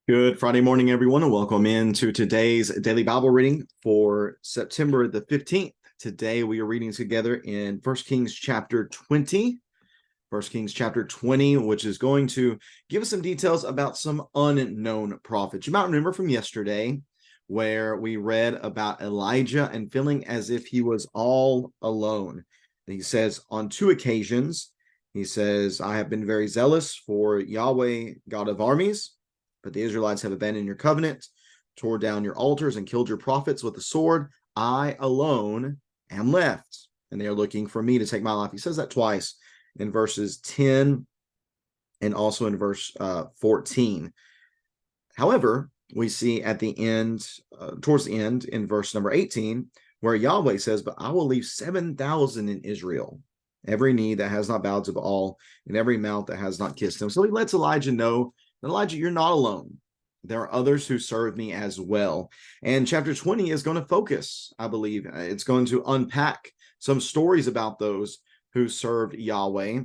Good Friday morning, everyone, and welcome into today's daily Bible reading for September the 15th. Today we are reading together in 1 Kings chapter 20. 1 Kings chapter 20, which is going to give us some details about some unknown prophets. You might remember from yesterday where we read about Elijah and feeling as if he was all alone. He says on two occasions, he says, I have been very zealous for Yahweh, God of armies, but the Israelites have abandoned your covenant, tore down your altars, and killed your prophets with the sword. I alone am left, and they are looking for me to take my life. He says that twice in verses 10 and also in verse 14. However, we see at the end, towards the end in verse number 18, where Yahweh says, but I will leave 7,000 in Israel, every knee that has not bowed to Baal, and every mouth that has not kissed him. So he lets Elijah know, Elijah, you're not alone. There are others who serve me as well. And chapter 20 is going to focus, I believe. It's going to unpack some stories about those who served Yahweh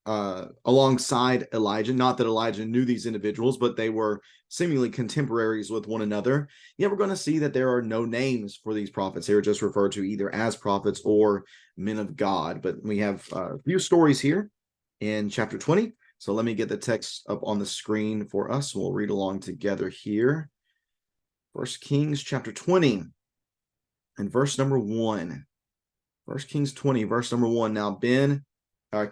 alongside Elijah. Not that Elijah knew these individuals, but they were seemingly contemporaries with one another. Yet we're going to see that there are no names for these prophets. They are just referred to either as prophets or men of God. But we have a few stories here in chapter 20. So let me get the text up on the screen for us. We'll read along together here. 1 Kings chapter 20 and verse number 1. 1 Kings 20, verse number 1. Now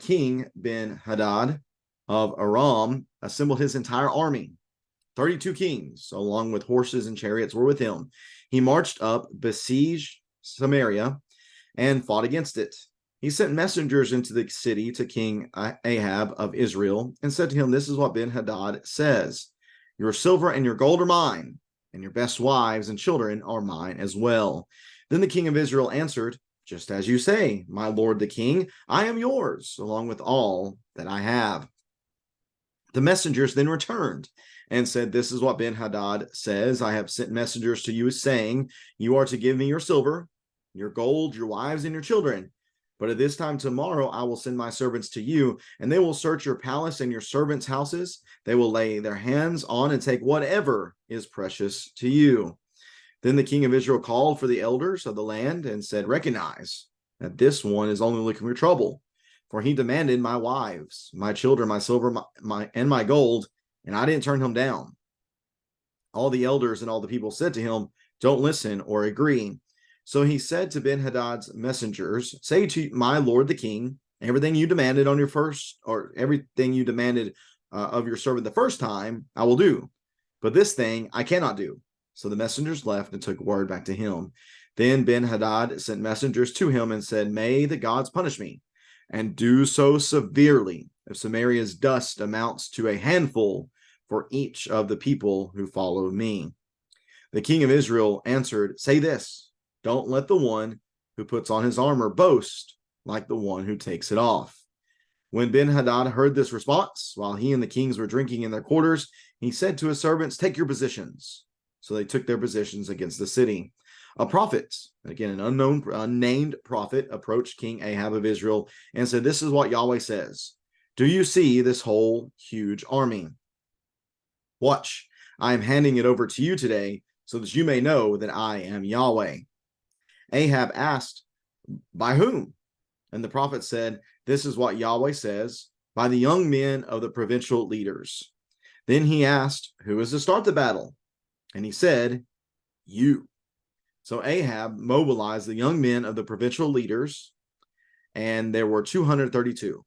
King Ben-Hadad of Aram assembled his entire army. 32 kings, along with horses and chariots, were with him. He marched up, besieged Samaria, and fought against it. He sent messengers into the city to King Ahab of Israel and said to him, this is what Ben-Hadad says, your silver and your gold are mine, and your best wives and children are mine as well. Then the king of Israel answered, just as you say, my lord the king, I am yours, along with all that I have. The messengers then returned and said, this is what Ben-Hadad says, I have sent messengers to you saying, you are to give me your silver, your gold, your wives, and your children. But at this time tomorrow, I will send my servants to you, and they will search your palace and your servants' houses. They will lay their hands on and take whatever is precious to you. Then the king of Israel called for the elders of the land and said, recognize that this one is only looking for trouble, for he demanded my wives, my children, my silver, and my gold, and I didn't turn him down. All the elders and all the people said to him, don't listen or agree. So he said to Ben-Hadad's messengers, say to my lord the king, everything you demanded on your first, or everything you demanded of your servant the first time, I will do. But this thing I cannot do. So the messengers left and took word back to him. Then Ben-Hadad sent messengers to him and said, may the gods punish me, and do so severely, if Samaria's dust amounts to a handful for each of the people who follow me. The king of Israel answered, say this, don't let the one who puts on his armor boast like the one who takes it off. When Ben-Hadad heard this response, while he and the kings were drinking in their quarters, he said to his servants, take your positions. So they took their positions against the city. A prophet, again, an unnamed prophet, approached King Ahab of Israel and said, this is what Yahweh says. Do you see this whole huge army? Watch, I am handing it over to you today so that you may know that I am Yahweh. Ahab asked, by whom? And the prophet said, this is what Yahweh says, by the young men of the provincial leaders. Then he asked, who is to start the battle? And he said, you. So Ahab mobilized the young men of the provincial leaders, and there were 232.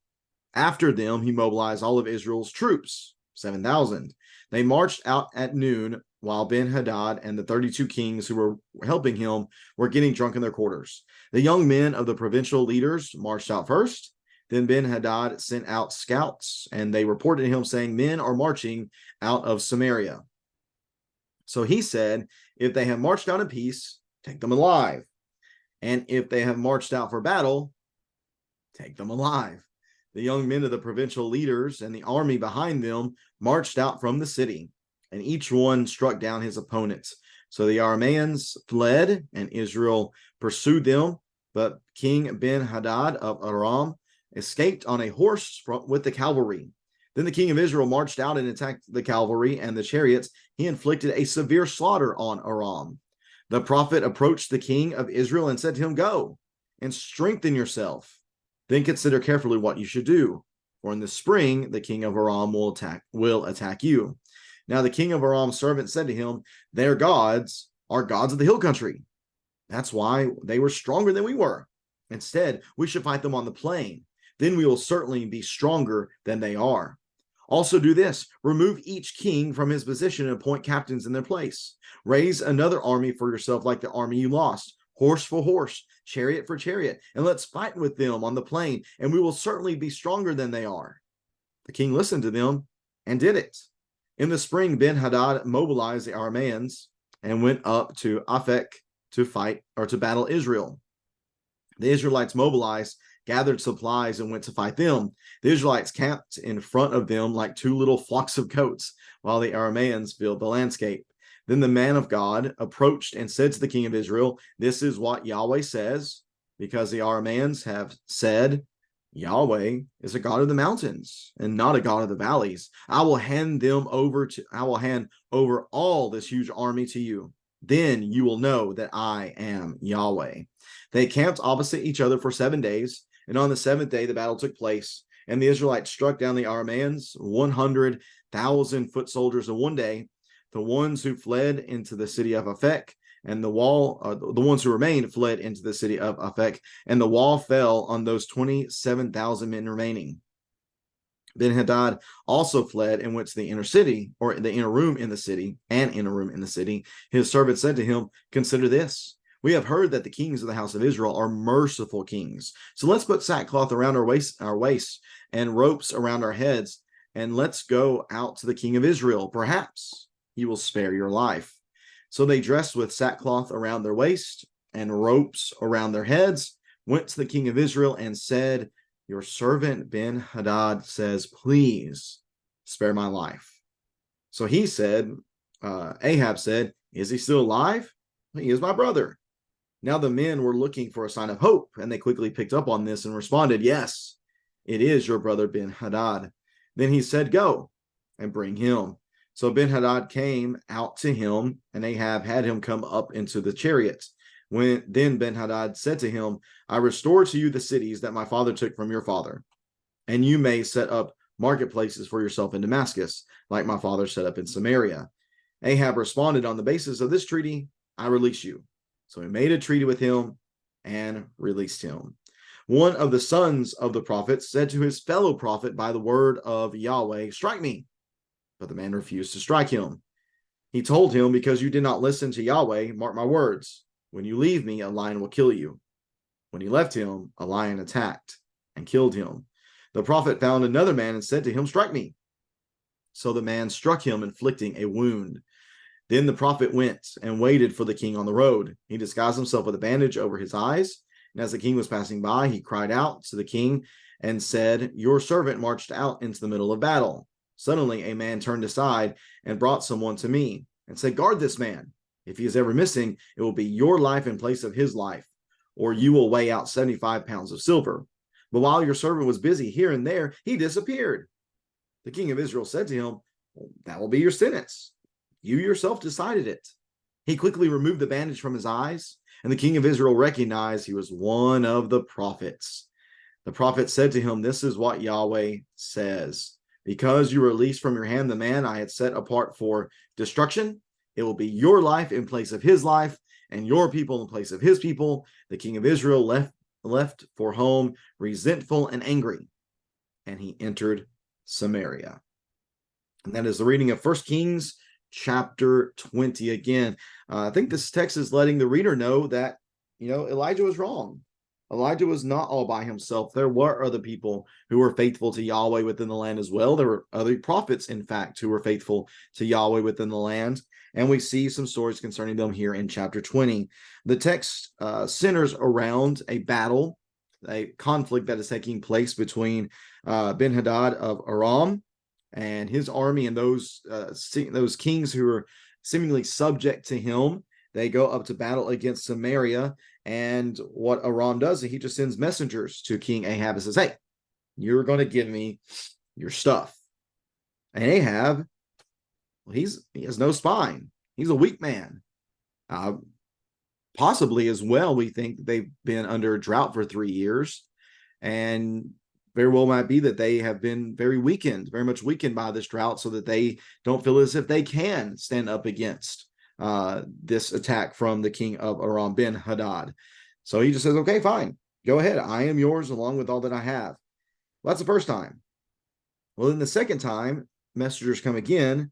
After them, he mobilized all of Israel's troops, 7,000. They marched out at noon while Ben-Hadad and the 32 kings who were helping him were getting drunk in their quarters. The young men of the provincial leaders marched out first. Then Ben-Hadad sent out scouts, and they reported to him saying, men are marching out of Samaria. So he said, if they have marched out in peace, take them alive. And if they have marched out for battle, take them alive. The young men of the provincial leaders and the army behind them marched out from the city, and each one struck down his opponents. So the Arameans fled, and Israel pursued them. But King Ben-Hadad of Aram escaped on a horse with the cavalry. Then the king of Israel marched out and attacked the cavalry and the chariots. He inflicted a severe slaughter on Aram. The prophet approached the king of Israel and said to him, "Go and strengthen yourself. Then consider carefully what you should do. For in the spring, the king of Aram will attack you." Now the king of Aram's servant said to him, "Their gods are gods of the hill country. That's why they were stronger than we were. Instead, we should fight them on the plain. Then we will certainly be stronger than they are. Also do this, remove each king from his position and appoint captains in their place. Raise another army for yourself like the army you lost, horse for horse, chariot for chariot, and let's fight with them on the plain, and we will certainly be stronger than they are." The king listened to them and did it. In the spring, Ben-Hadad mobilized the Arameans and went up to Aphek to fight or to battle Israel. The Israelites mobilized, gathered supplies, and went to fight them. The Israelites camped in front of them like two little flocks of goats, while the Arameans filled the landscape. Then the man of God approached and said to the king of Israel, "This is what Yahweh says, because the Arameans have said, 'Yahweh is a God of the mountains and not a God of the valleys.' I will hand over all this huge army to you. Then you will know that I am Yahweh." They camped opposite each other for 7 days, and on the seventh day the battle took place, and the Israelites struck down the Arameans, 100,000 foot soldiers in one day. The ones who fled into the city of Aphek, and the ones who remained fled into the city of Aphek, and the wall fell on those 27,000 men remaining. Ben-Hadad also fled and went to the inner city, or the inner room in the city, His servant said to him, "Consider this. We have heard that the kings of the house of Israel are merciful kings. So let's put sackcloth around our waists and ropes around our heads, and let's go out to the king of Israel. Perhaps he will spare your life." So they dressed with sackcloth around their waist and ropes around their heads, went to the king of Israel and said, "Your servant Ben-Hadad says, please spare my life." So he said, Ahab said, "Is he still alive? He is my brother." Now the men were looking for a sign of hope, and they quickly picked up on this and responded, "Yes, it is your brother Ben-Hadad." Then he said, "Go and bring him." So Ben-Hadad came out to him, and Ahab had him come up into the chariot. Then Ben-Hadad said to him, "I restore to you the cities that my father took from your father, and you may set up marketplaces for yourself in Damascus, like my father set up in Samaria." Ahab responded, "On the basis of this treaty, I release you." So he made a treaty with him and released him. One of the sons of the prophet said to his fellow prophet by the word of Yahweh, "Strike me." But the man refused to strike him. He told him, "Because you did not listen to Yahweh, mark my words. When you leave me, a lion will kill you." When he left him, a lion attacked and killed him. The prophet found another man and said to him, "Strike me." So the man struck him, inflicting a wound. Then the prophet went and waited for the king on the road. He disguised himself with a bandage over his eyes. And as the king was passing by, he cried out to the king and said, "Your servant marched out into the middle of battle." Suddenly, a man turned aside and brought someone to me and said, "Guard this man. If he is ever missing, it will be your life in place of his life, or you will weigh out 75 pounds of silver." But while your servant was busy here and there, he disappeared. The king of Israel said to him, "Well, that will be your sentence. You yourself decided it." He quickly removed the bandage from his eyes, and the king of Israel recognized he was one of the prophets. The prophet said to him, "This is what Yahweh says. Because you released from your hand the man I had set apart for destruction, it will be your life in place of his life, and your people in place of his people." The king of Israel left for home, resentful and angry, and he entered Samaria. And that is the reading of 1 Kings chapter 20. Again, I think this text is letting the reader know that, Elijah was wrong. Elijah was not all by himself. There were other people who were faithful to Yahweh within the land as well. There were other prophets, in fact, who were faithful to Yahweh within the land. And we see some stories concerning them here in chapter 20. The text centers around a battle, a conflict that is taking place between Ben-Hadad of Aram and his army and those kings who are seemingly subject to him. They go up to battle against Samaria, and what Aram does is he just sends messengers to King Ahab and says, "Hey, you're going to give me your stuff. And Ahab, well, he has no spine. He's a weak man. Uh, Possibly as well, we think they've been under a drought for 3 years, and very well might be that they have been very much weakened by this drought, so that they don't feel as if they can stand up against this attack from the king of Aram, Ben Hadad. So he just says, okay, fine, go ahead. I am yours along with all that I have. Well, that's the first time. Well, then the second time, messengers come again,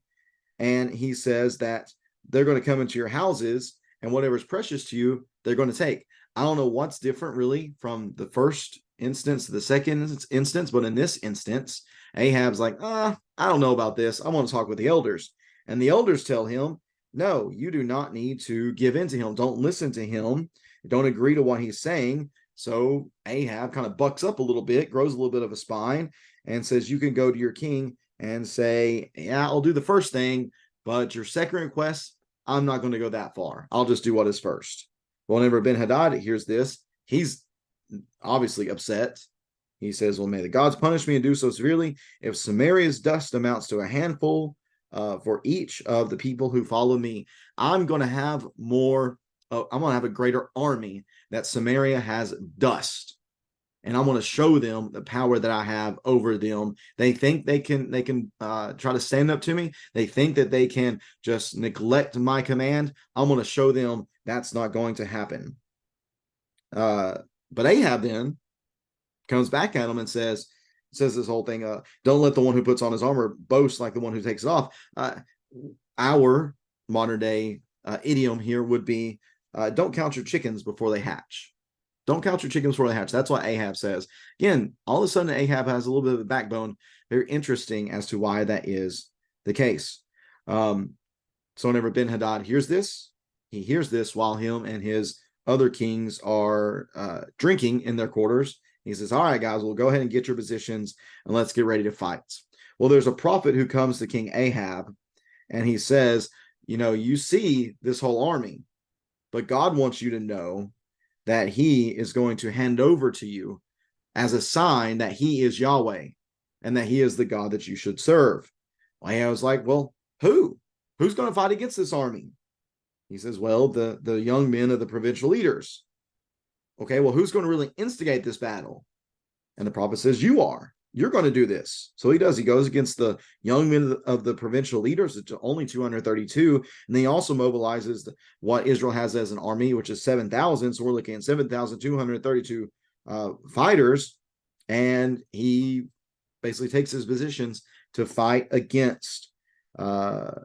and he says that they're going to come into your houses, and whatever's precious to you, they're going to take. I don't know what's different really from the first instance to the second instance, but in this instance, Ahab's like, I don't know about this. I want to talk with the elders. And the elders tell him, no, you do not need to give in to him. Don't listen to him. Don't agree to what he's saying. So Ahab kind of bucks up a little bit, grows a little bit of a spine, and says, you can go to your king and say, yeah, I'll do the first thing, but your second request, I'm not going to go that far. I'll just do what is first. Well, whenever Ben Hadad hears this, he's obviously upset. He says, well, may the gods punish me and do so severely if Samaria's dust amounts to a handful for each of the people who follow me. I'm going to have more, I'm going to have a greater army that Samaria has dust. And I'm going to show them the power that I have over them. They think they can try to stand up to me. They think that they can just neglect my command. I'm going to show them that's not going to happen. But Ahab then comes back at him and says this whole thing, don't let the one who puts on his armor boast like the one who takes it off. Our modern day idiom here would be, don't count your chickens before they hatch. Don't count your chickens before they hatch. That's what Ahab says. Again, all of a sudden, Ahab has a little bit of a backbone. Very interesting as to why that is the case. So whenever Ben Hadad hears this, he hears this while him and his other kings are drinking in their quarters. He says, all right, guys, we'll go ahead and get your positions and let's get ready to fight. Well, there's a prophet who comes to King Ahab, and he says, you see this whole army, but God wants you to know that he is going to hand over to you as a sign that he is Yahweh and that he is the God that you should serve. Well, I was like, well, who's going to fight against this army? He says, well, the young men of the provincial leaders. Okay, well, who's going to really instigate this battle? And the prophet says, you're going to do this. So he does. He goes against the young men of the provincial leaders. It's only 232. And then he also mobilizes what Israel has as an army, which is 7,000. So we're looking at 7,232 fighters. And he basically takes his positions to fight against the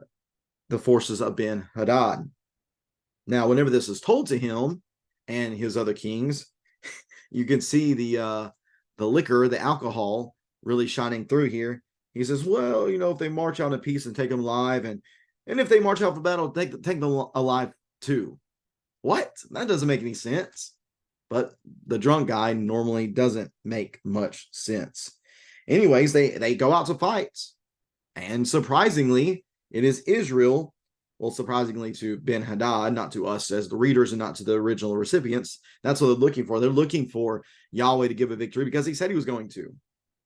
forces of Ben Hadad. Now, whenever this is told to him and his other kings, you can see the liquor, the alcohol, really shining through here. He says, well, if they march out in peace and take them alive, and if they march out for battle, take them alive too. What? That doesn't make any sense. But the drunk guy normally doesn't make much sense. Anyways, they go out to fight. And surprisingly, it is Israel. Well, surprisingly to Ben Hadad, not to us as the readers and not to the original recipients. That's what they're looking for. They're looking for Yahweh to give a victory because he said he was going to.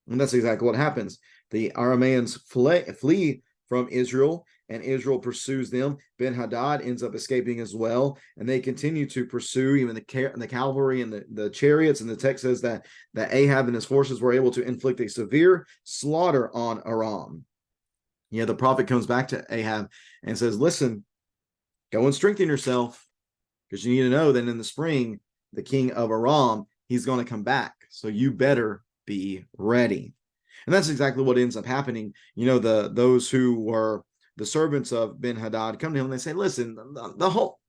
And that's exactly what happens. The Arameans flee from Israel, and Israel pursues them. Ben Hadad ends up escaping as well, and they continue to pursue even the cavalry and the chariots. And the text says that Ahab and his forces were able to inflict a severe slaughter on Aram. The prophet comes back to Ahab and says, listen, go and strengthen yourself, because you need to know that in the spring, the king of Aram, he's going to come back. So you better be ready. And that's exactly what ends up happening. Those who were the servants of Ben Hadad come to him and they say, listen,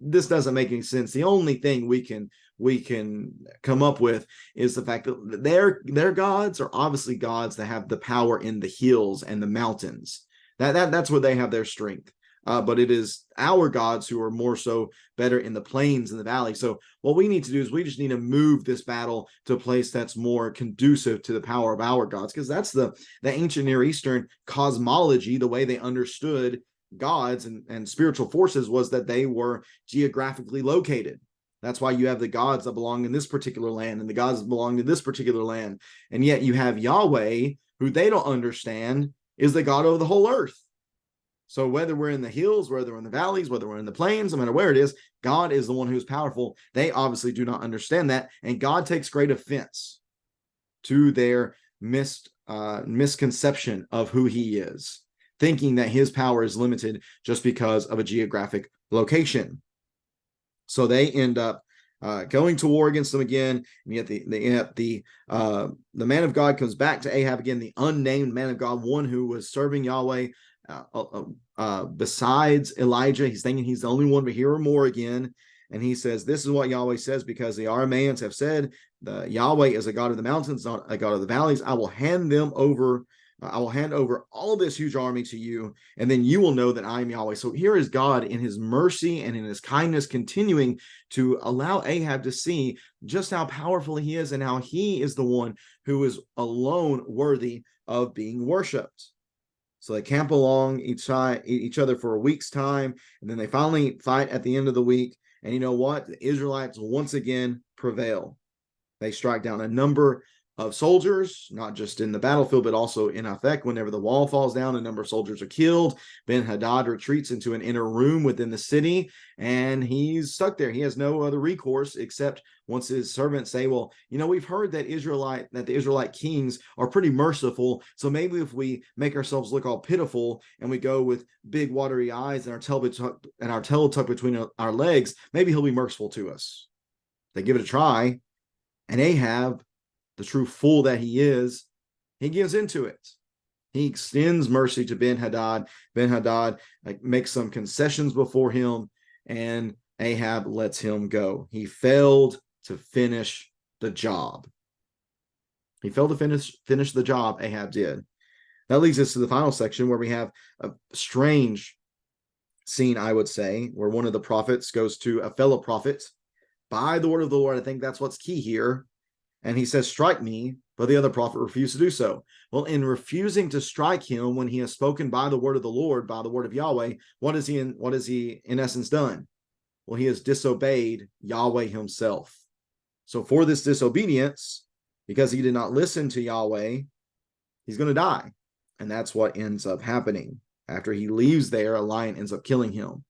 this doesn't make any sense. The only thing we can come up with is the fact that their gods are obviously gods that have the power in the hills and the mountains. That's where they have their strength. But it is our gods who are more so better in the plains and the valley. So what we need to do is we just need to move this battle to a place that's more conducive to the power of our gods, because that's the ancient Near Eastern cosmology. The way they understood gods and spiritual forces was that they were geographically located. That's why you have the gods that belong in this particular land and the gods that belong to this particular land. And yet you have Yahweh, who they don't understand, is the God of the whole earth. So whether we're in the hills, whether we're in the valleys, whether we're in the plains, no matter where it is, God is the one who's powerful. They obviously do not understand that. And God takes great offense to their misconception of who he is, thinking that his power is limited just because of a geographic location. So they end up going to war against them again, and yet the man of God comes back to Ahab again, the unnamed man of God, one who was serving Yahweh besides Elijah. He's thinking he's the only one to hear more again, and he says, "This is what Yahweh says, because the Arameans have said, the Yahweh is a God of the mountains, not a God of the valleys. I will hand over all this huge army to you, and then you will know that I am Yahweh." So here is God in his mercy and in his kindness continuing to allow Ahab to see just how powerful he is and how he is the one who is alone worthy of being worshipped. So they camp along each other for a week's time, and then they finally fight at the end of the week. And you know what? The Israelites once again prevail. They strike down a number of soldiers, not just in the battlefield, but also in Aphek. Whenever the wall falls down, a number of soldiers are killed. Ben-Hadad retreats into an inner room within the city, and he's stuck there. He has no other recourse except once his servants say, "Well, we've heard that the Israelite kings are pretty merciful. So maybe if we make ourselves look all pitiful and we go with big watery eyes and our tail tucked between our legs, maybe he'll be merciful to us." They give it a try, and Ahab, the true fool that he is, he gives into it. He extends mercy to Ben-Hadad. Ben-Hadad makes some concessions before him, and Ahab lets him go. He failed to finish the job. He failed to finish the job, Ahab did. That leads us to the final section, where we have a strange scene, I would say, where one of the prophets goes to a fellow prophet by the word of the Lord. I think that's what's key here. And he says, "Strike me," but the other prophet refused to do so. Well, in refusing to strike him when he has spoken by the word of the Lord, by the word of Yahweh, what has he in essence done? Well, he has disobeyed Yahweh himself. So for this disobedience, because he did not listen to Yahweh, he's going to die. And that's what ends up happening. After he leaves there, a lion ends up killing him.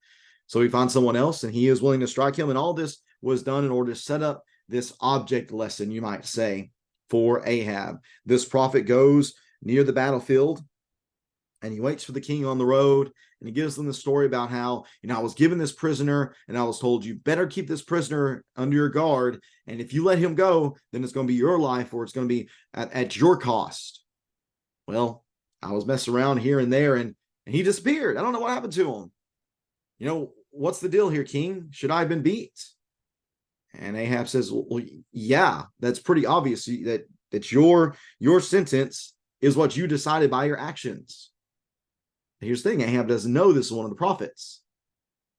So he finds someone else, and he is willing to strike him. And all this was done in order to set up this object lesson, you might say, for Ahab. This prophet goes near the battlefield, and he waits for the king on the road, and he gives them the story about how, I was given this prisoner, and I was told, you better keep this prisoner under your guard, and if you let him go, then it's going to be your life, or it's going to be at your cost. Well, I was messing around here and there, and he disappeared. I don't know what happened to him. What's the deal here, king? Should I have been beat? And Ahab says, well, yeah, that's pretty obvious that your sentence is what you decided by your actions. Here's the thing, Ahab doesn't know this is one of the prophets.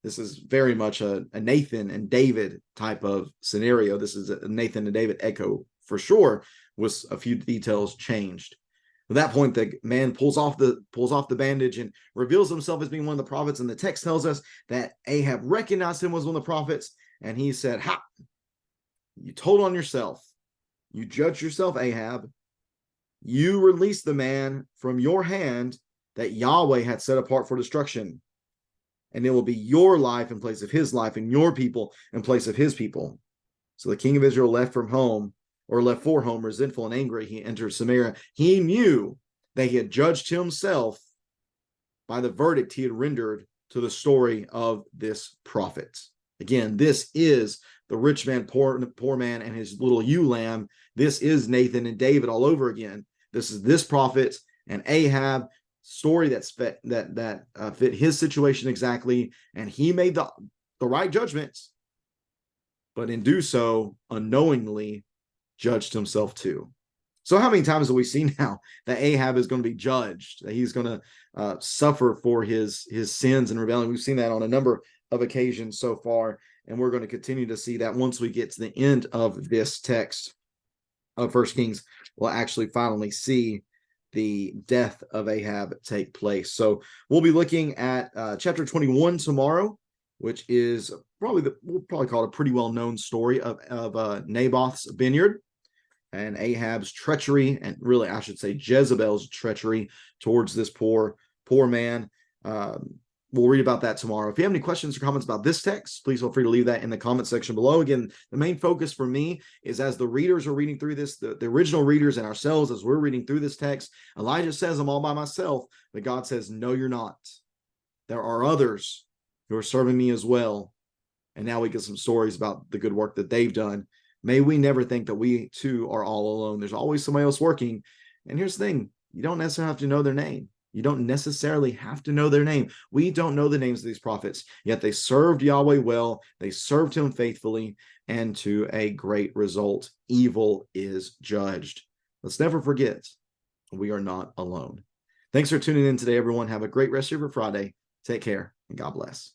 This is very much a Nathan and David type of scenario. This is a Nathan and David echo for sure, with a few details changed. At that point, the man pulls off the bandage and reveals himself as being one of the prophets. And the text tells us that Ahab recognized him as one of the prophets. And he said, "Ha! You told on yourself. You judged yourself, Ahab. You released the man from your hand that Yahweh had set apart for destruction. And it will be your life in place of his life, and your people in place of his people." So the king of Israel left for home, resentful and angry. He entered Samaria. He knew that he had judged himself by the verdict he had rendered to the story of this prophet. Again, this is the rich man, poor man, and his little ewe lamb. This is Nathan and David all over again. This is this prophet and Ahab story that fit his situation exactly, and he made the right judgments, but in do so unknowingly judged himself too. So how many times have we seen now that Ahab is going to be judged, that he's going to suffer for his sins and rebellion? We've seen that on a number of occasions so far, and we're going to continue to see that once we get to the end of this text of 1 Kings. We'll actually finally see the death of Ahab take place. So we'll be looking at chapter 21 tomorrow, which is we'll probably call it a pretty well-known story of Naboth's vineyard. and Ahab's treachery, and really, I should say Jezebel's treachery towards this poor man. We'll read about that tomorrow. If you have any questions or comments about this text, please feel free to leave that in the comment section below. Again, the main focus for me is as the readers are reading through this, the original readers and ourselves, as we're reading through this text, Elijah says, I'm all by myself, but God says, no, you're not. There are others who are serving me as well. And now we get some stories about the good work that they've done. May we never think that we too are all alone. There's always somebody else working. And here's the thing, you don't necessarily have to know their name. You don't necessarily have to know their name. We don't know the names of these prophets, yet they served Yahweh well. They served him faithfully, and to a great result. Evil is judged. Let's never forget, we are not alone. Thanks for tuning in today, everyone. Have a great rest of your Friday. Take care, and God bless.